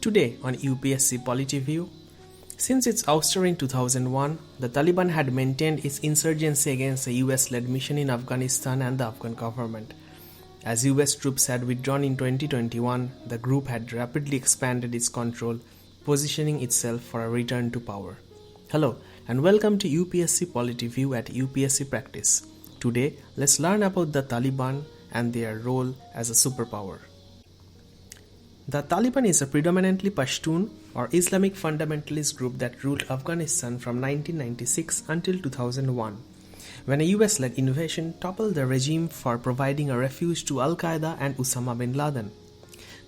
Today on UPSC Polity View, since its ouster in 2001, the Taliban had maintained its insurgency against the US-led mission in Afghanistan and the Afghan government. As US troops had withdrawn in 2021, the group had rapidly expanded its control, positioning itself for a return to power. Hello and welcome to UPSC Polity View at UPSC Practice. Today, let's learn about the Taliban and their role as a superpower. The Taliban is a predominantly Pashtun or Islamic fundamentalist group that ruled Afghanistan from 1996 until 2001, when a US-led invasion toppled the regime for providing a refuge to Al-Qaeda and Osama bin Laden.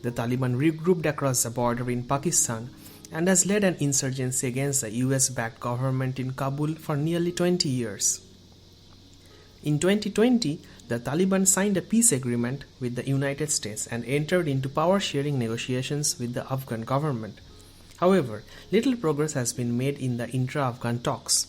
The Taliban regrouped across the border in Pakistan and has led an insurgency against the US-backed government in Kabul for nearly 20 years. In 2020, the Taliban signed a peace agreement with the United States and entered into power-sharing negotiations with the Afghan government. However, little progress has been made in the intra-Afghan talks.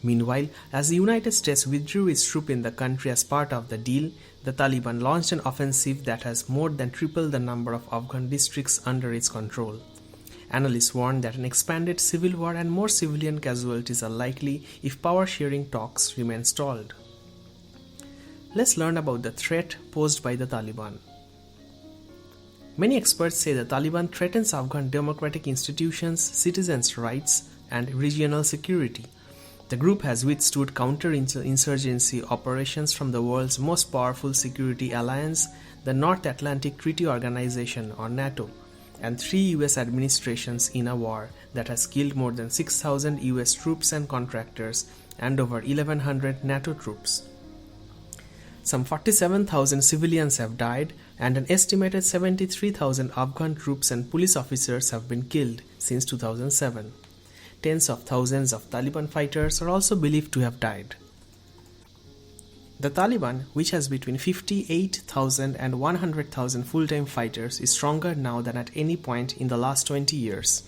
Meanwhile, as the United States withdrew its troops in the country as part of the deal, the Taliban launched an offensive that has more than tripled the number of Afghan districts under its control. Analysts warn that an expanded civil war and more civilian casualties are likely if power-sharing talks remain stalled. Let's learn about the threat posed by the Taliban. Many experts say the Taliban threatens Afghan democratic institutions, citizens' rights, and regional security. The group has withstood counter-insurgency operations from the world's most powerful security alliance, the North Atlantic Treaty Organization or NATO, and 3 US administrations in a war that has killed more than 6,000 US troops and contractors and over 1,100 NATO troops. Some 47,000 civilians have died and an estimated 73,000 Afghan troops and police officers have been killed since 2007. Tens of thousands of Taliban fighters are also believed to have died. The Taliban, which has between 58,000 and 100,000 full-time fighters, is stronger now than at any point in the last 20 years.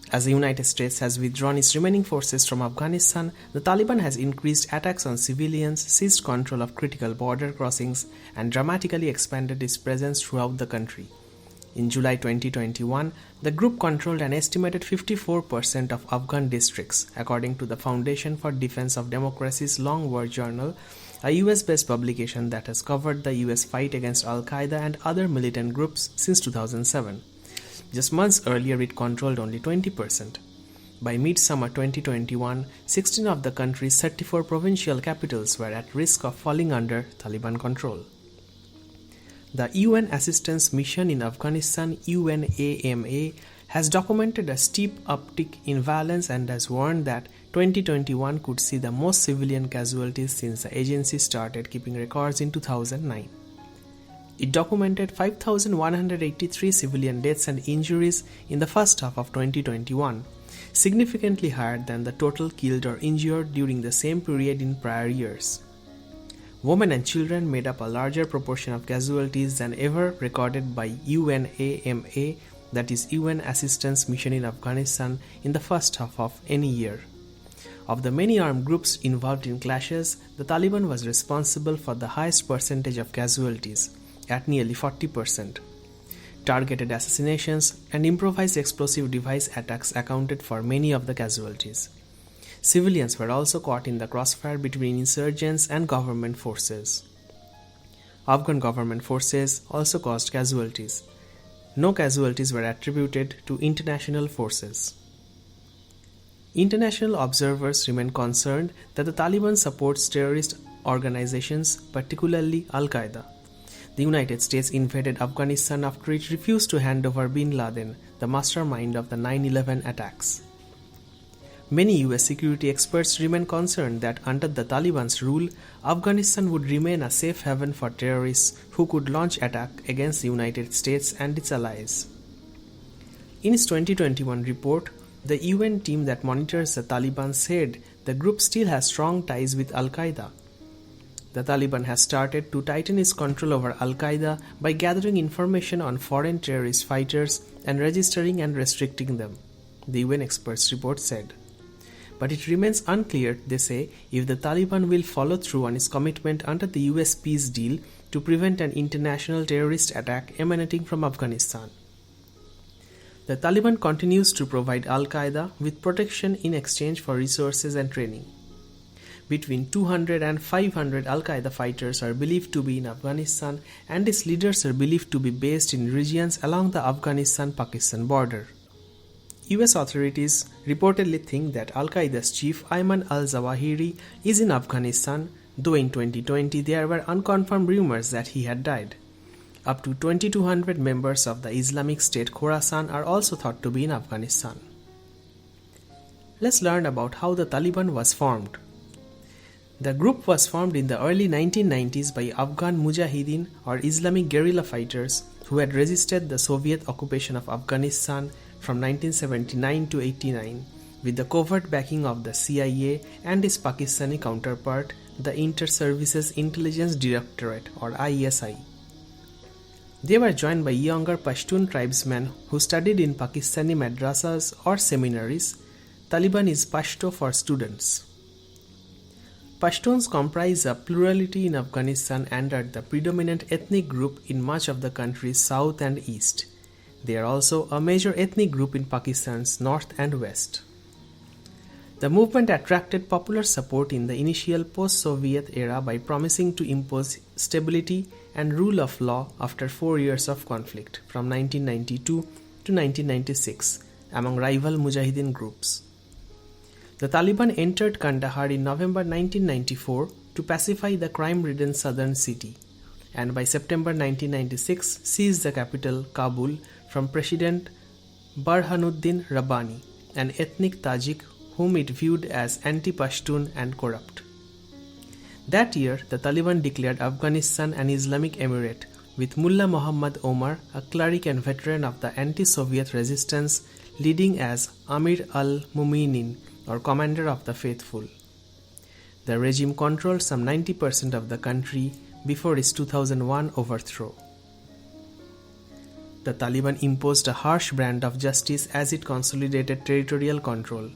As the United States has withdrawn its remaining forces from Afghanistan, the Taliban has increased attacks on civilians, seized control of critical border crossings, and dramatically expanded its presence throughout the country. In July 2021, the group controlled an estimated 54% of Afghan districts, according to the Foundation for Defense of Democracy's Long War Journal, a US-based publication that has covered the US fight against Al-Qaeda and other militant groups since 2007. Just months earlier, it controlled only 20%. By midsummer 2021, 16 of the country's 34 provincial capitals were at risk of falling under Taliban control. The UN Assistance Mission in Afghanistan, UNAMA, has documented a steep uptick in violence and has warned that 2021 could see the most civilian casualties since the agency started keeping records in 2009. It documented 5,183 civilian deaths and injuries in the first half of 2021, significantly higher than the total killed or injured during the same period in prior years. Women and children made up a larger proportion of casualties than ever recorded by UNAMA, that is UN Assistance Mission in Afghanistan, in the first half of any year. Of the many armed groups involved in clashes, the Taliban was responsible for the highest percentage of casualties, at nearly 40%. Targeted assassinations and improvised explosive device attacks accounted for many of the casualties. Civilians were also caught in the crossfire between insurgents and government forces. Afghan government forces also caused casualties. No casualties were attributed to international forces. International observers remain concerned that the Taliban supports terrorist organizations, particularly Al-Qaeda. The United States invaded Afghanistan after it refused to hand over bin Laden, the mastermind of the 9/11 attacks. Many US security experts remain concerned that under the Taliban's rule, Afghanistan would remain a safe haven for terrorists who could launch attacks against the United States and its allies. In its 2021 report, the UN team that monitors the Taliban said the group still has strong ties with Al-Qaeda. The Taliban has started to tighten its control over Al-Qaeda by gathering information on foreign terrorist fighters and registering and restricting them, the UN experts' report said. But it remains unclear, they say, if the Taliban will follow through on its commitment under the US peace deal to prevent an international terrorist attack emanating from Afghanistan. The Taliban continues to provide Al-Qaeda with protection in exchange for resources and training. Between 200 and 500 Al-Qaeda fighters are believed to be in Afghanistan, and its leaders are believed to be based in regions along the Afghanistan-Pakistan border. US authorities reportedly think that Al-Qaeda's chief Ayman al-Zawahiri is in Afghanistan, though in 2020 there were unconfirmed rumors that he had died. Up to 2,200 members of the Islamic State Khorasan are also thought to be in Afghanistan. Let's learn about how the Taliban was formed. The group was formed in the early 1990s by Afghan Mujahideen or Islamic guerrilla fighters who had resisted the Soviet occupation of Afghanistan from 1979 to 89 with the covert backing of the CIA and its Pakistani counterpart, the Inter-Services Intelligence Directorate or ISI. They were joined by younger Pashtun tribesmen who studied in Pakistani madrasas or seminaries. Taliban is Pashto for students. Pashtuns comprise a plurality in Afghanistan and are the predominant ethnic group in much of the country's south and east. They are also a major ethnic group in Pakistan's north and west. The movement attracted popular support in the initial post-Soviet era by promising to impose stability and rule of law after 4 years of conflict from 1992 to 1996 among rival Mujahideen groups. The Taliban entered Kandahar in November 1994 to pacify the crime-ridden southern city, and by September 1996 seized the capital, Kabul, from President Burhanuddin Rabbani, an ethnic Tajik whom it viewed as anti-Pashtun and corrupt. That year, the Taliban declared Afghanistan an Islamic Emirate, with Mullah Muhammad Omar, a cleric and veteran of the anti-Soviet resistance, leading as Amir al-Mu'minin, or Commander of the Faithful. The regime controlled some 90% of the country before its 2001 overthrow. The Taliban imposed a harsh brand of justice as it consolidated territorial control.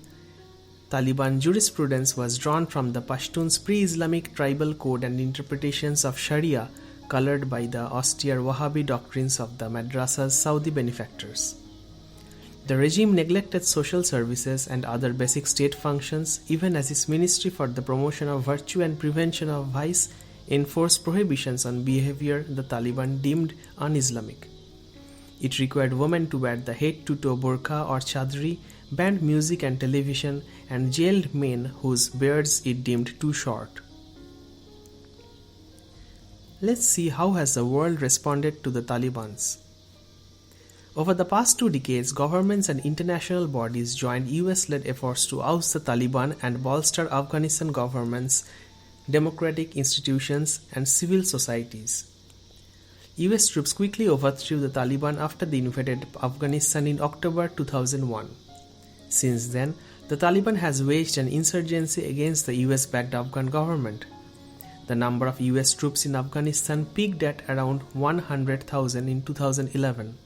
Taliban jurisprudence was drawn from the Pashtuns' pre-Islamic tribal code and interpretations of Sharia, colored by the austere Wahhabi doctrines of the madrasa's Saudi benefactors. The regime neglected social services and other basic state functions, even as its Ministry for the Promotion of Virtue and Prevention of Vice enforced prohibitions on behavior the Taliban deemed un-Islamic. It required women to wear the head-to-toe burqa or chadri, banned music and television, and jailed men whose beards it deemed too short. Let's see how has the world responded to the Talibans. Over the past 2 decades, governments and international bodies joined US-led efforts to oust the Taliban and bolster Afghanistan governments, democratic institutions, and civil societies. US troops quickly overthrew the Taliban after they invaded Afghanistan in October 2001. Since then, the Taliban has waged an insurgency against the US-backed Afghan government. The number of US troops in Afghanistan peaked at around 100,000 in 2011.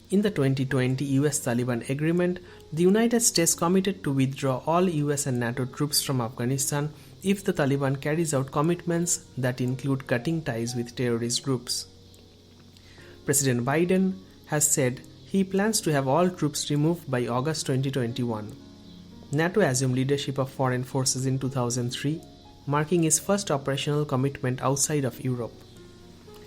In the 2020 US-Taliban agreement, the United States committed to withdraw all US and NATO troops from Afghanistan if the Taliban carries out commitments that include cutting ties with terrorist groups. President Biden has said he plans to have all troops removed by August 2021. NATO assumed leadership of foreign forces in 2003, marking its first operational commitment outside of Europe.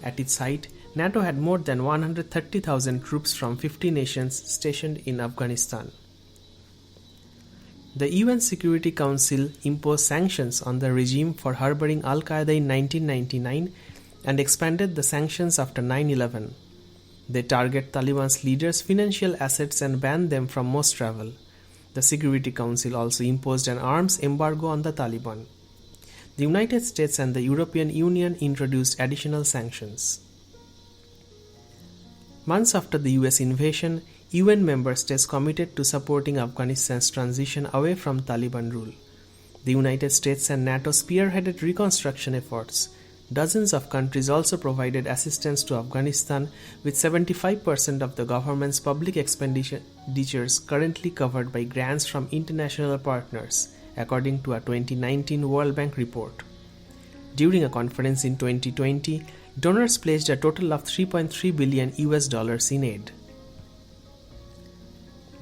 At its height, NATO had more than 130,000 troops from 50 nations stationed in Afghanistan. The UN Security Council imposed sanctions on the regime for harboring Al-Qaeda in 1999 and expanded the sanctions after 9/11. They target Taliban's leaders' financial assets and ban them from most travel. The Security Council also imposed an arms embargo on the Taliban. The United States and the European Union introduced additional sanctions. Months after the US invasion, UN member states committed to supporting Afghanistan's transition away from Taliban rule. The United States and NATO spearheaded reconstruction efforts. Dozens of countries also provided assistance to Afghanistan, with 75% of the government's public expenditures currently covered by grants from international partners, according to a 2019 World Bank report. During a conference in 2020, donors pledged a total of $3.3 billion in aid.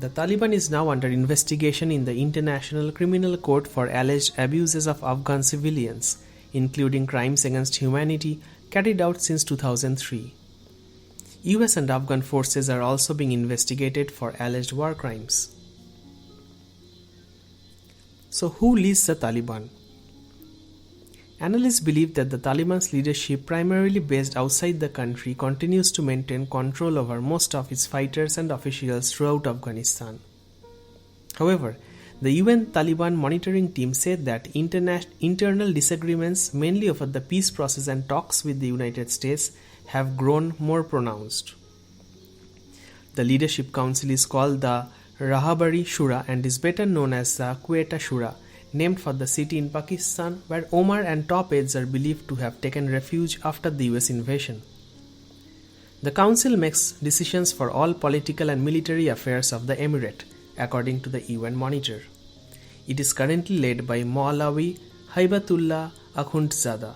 The Taliban is now under investigation in the International Criminal Court for alleged abuses of Afghan civilians, including crimes against humanity carried out since 2003. US and Afghan forces are also being investigated for alleged war crimes. So who leads the Taliban? Analysts believe that the Taliban's leadership, primarily based outside the country, continues to maintain control over most of its fighters and officials throughout Afghanistan. However, the UN Taliban monitoring team said that internal disagreements, mainly over the peace process and talks with the United States, have grown more pronounced. The Leadership Council is called the Rahabari Shura and is better known as the Quetta Shura, named for the city in Pakistan where Omar and top aides are believed to have taken refuge after the US invasion. The council makes decisions for all political and military affairs of the emirate, according to the UN Monitor. It is currently led by Maulawi Haibatullah Akhundzada.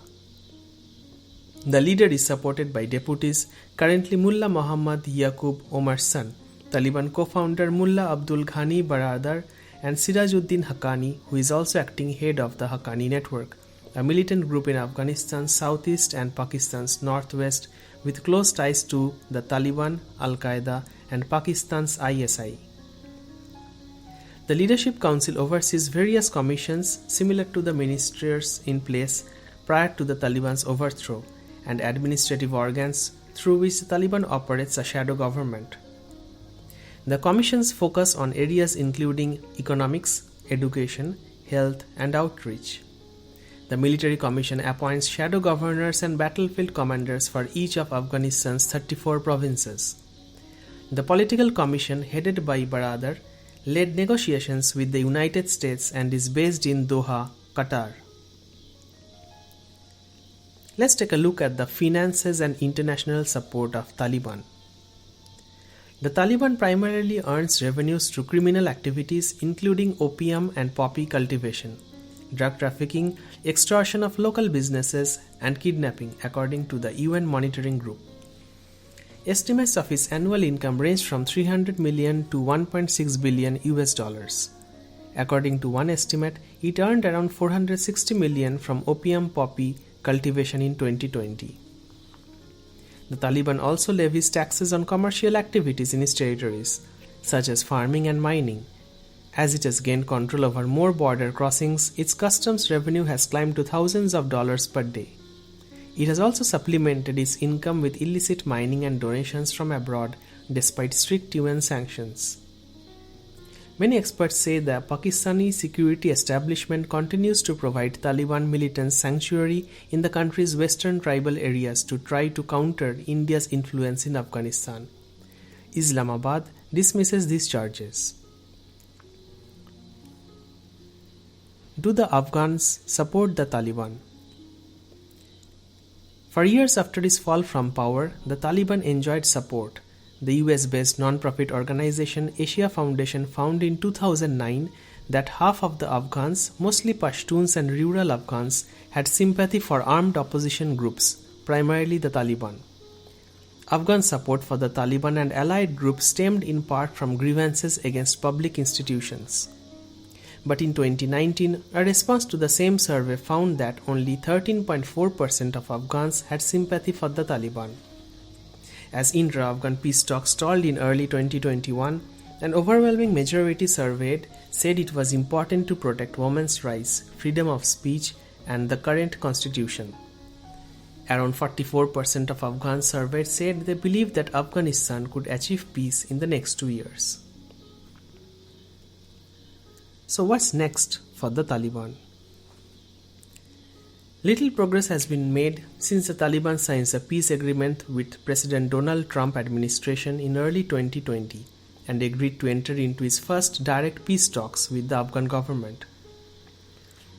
The leader is supported by deputies, currently Mullah Muhammad Yaqub Omar's son, Taliban co-founder Mullah Abdul Ghani Baradar, and Sirajuddin Haqqani, who is also acting head of the Haqqani Network, a militant group in Afghanistan's southeast and Pakistan's northwest with close ties to the Taliban, Al-Qaeda, and Pakistan's ISI. The Leadership Council oversees various commissions similar to the ministers in place prior to the Taliban's overthrow, and administrative organs through which the Taliban operates a shadow government. The commissions focus on areas including economics, education, health, and outreach. The military commission appoints shadow governors and battlefield commanders for each of Afghanistan's 34 provinces. The political commission, headed by Baradar, led negotiations with the United States and is based in Doha, Qatar. Let's take a look at the finances and international support of Taliban. The Taliban primarily earns revenues through criminal activities including opium and poppy cultivation, drug trafficking, extortion of local businesses, and kidnapping, according to the UN Monitoring Group. Estimates of its annual income range from 300 million to 1.6 billion US dollars. According to one estimate, it earned around 460 million from opium poppy cultivation in 2020. The Taliban also levies taxes on commercial activities in its territories, such as farming and mining. As it has gained control over more border crossings, its customs revenue has climbed to thousands of dollars per day. It has also supplemented its income with illicit mining and donations from abroad, despite strict UN sanctions. Many experts say the Pakistani security establishment continues to provide Taliban militants sanctuary in the country's western tribal areas to try to counter India's influence in Afghanistan. Islamabad dismisses these charges. Do the Afghans support the Taliban? For years after its fall from power, the Taliban enjoyed support. The US-based non-profit organization Asia Foundation found in 2009 that half of the Afghans, mostly Pashtuns and rural Afghans, had sympathy for armed opposition groups, primarily the Taliban. Afghan support for the Taliban and allied groups stemmed in part from grievances against public institutions. But in 2019, a response to the same survey found that only 13.4% of Afghans had sympathy for the Taliban. As intra-Afghan peace talks stalled in early 2021, an overwhelming majority surveyed said it was important to protect women's rights, freedom of speech, and the current constitution. Around 44% of Afghans surveyed said they believed that Afghanistan could achieve peace in the next 2 years. So what's next for the Taliban? Little progress has been made since the Taliban signs a peace agreement with President Donald Trump administration in early 2020 and agreed to enter into its first direct peace talks with the Afghan government.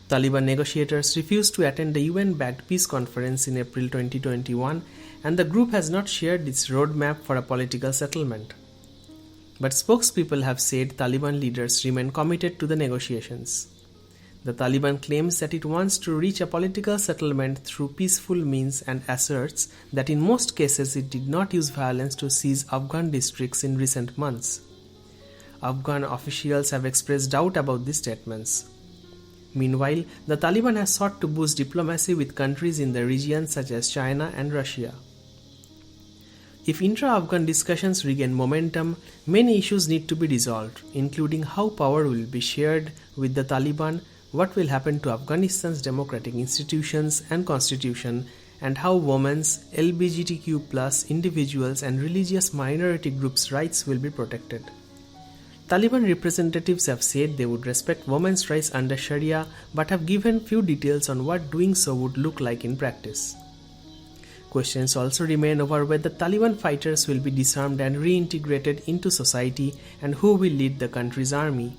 Taliban negotiators refused to attend the UN-backed peace conference in April 2021, and the group has not shared its roadmap for a political settlement. But spokespeople have said Taliban leaders remain committed to the negotiations. The Taliban claims that it wants to reach a political settlement through peaceful means and asserts that in most cases it did not use violence to seize Afghan districts in recent months. Afghan officials have expressed doubt about these statements. Meanwhile, the Taliban has sought to boost diplomacy with countries in the region such as China and Russia. If intra-Afghan discussions regain momentum, many issues need to be resolved, including how power will be shared with the Taliban, what will happen to Afghanistan's democratic institutions and constitution, and how women's, LGBTQ+ individuals and religious minority groups' rights will be protected. Taliban representatives have said they would respect women's rights under Sharia but have given few details on what doing so would look like in practice. Questions also remain over whether Taliban fighters will be disarmed and reintegrated into society and who will lead the country's army.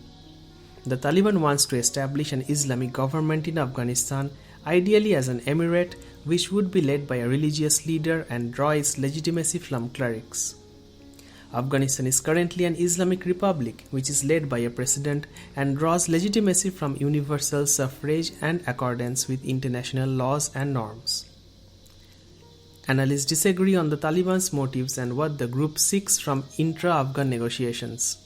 The Taliban wants to establish an Islamic government in Afghanistan, ideally as an emirate, which would be led by a religious leader and draw its legitimacy from clerics. Afghanistan is currently an Islamic republic which is led by a president and draws legitimacy from universal suffrage and accordance with international laws and norms. Analysts disagree on the Taliban's motives and what the group seeks from intra-Afghan negotiations.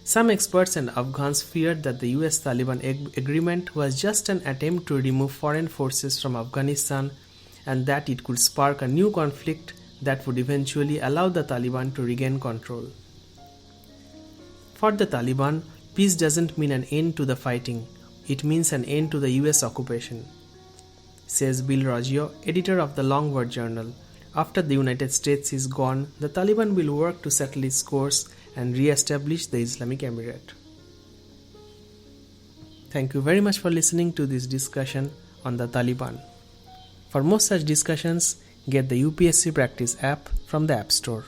Some experts and Afghans feared that the US-Taliban agreement was just an attempt to remove foreign forces from Afghanistan and that it could spark a new conflict that would eventually allow the Taliban to regain control. For the Taliban, peace doesn't mean an end to the fighting, it means an end to the US occupation. Says Bill Roggio, editor of the Long War Journal. After the United States is gone, the Taliban will work to settle its course and re-establish the Islamic Emirate. Thank you very much for listening to this discussion on the Taliban. For more such discussions, get the UPSC Practice app from the App Store.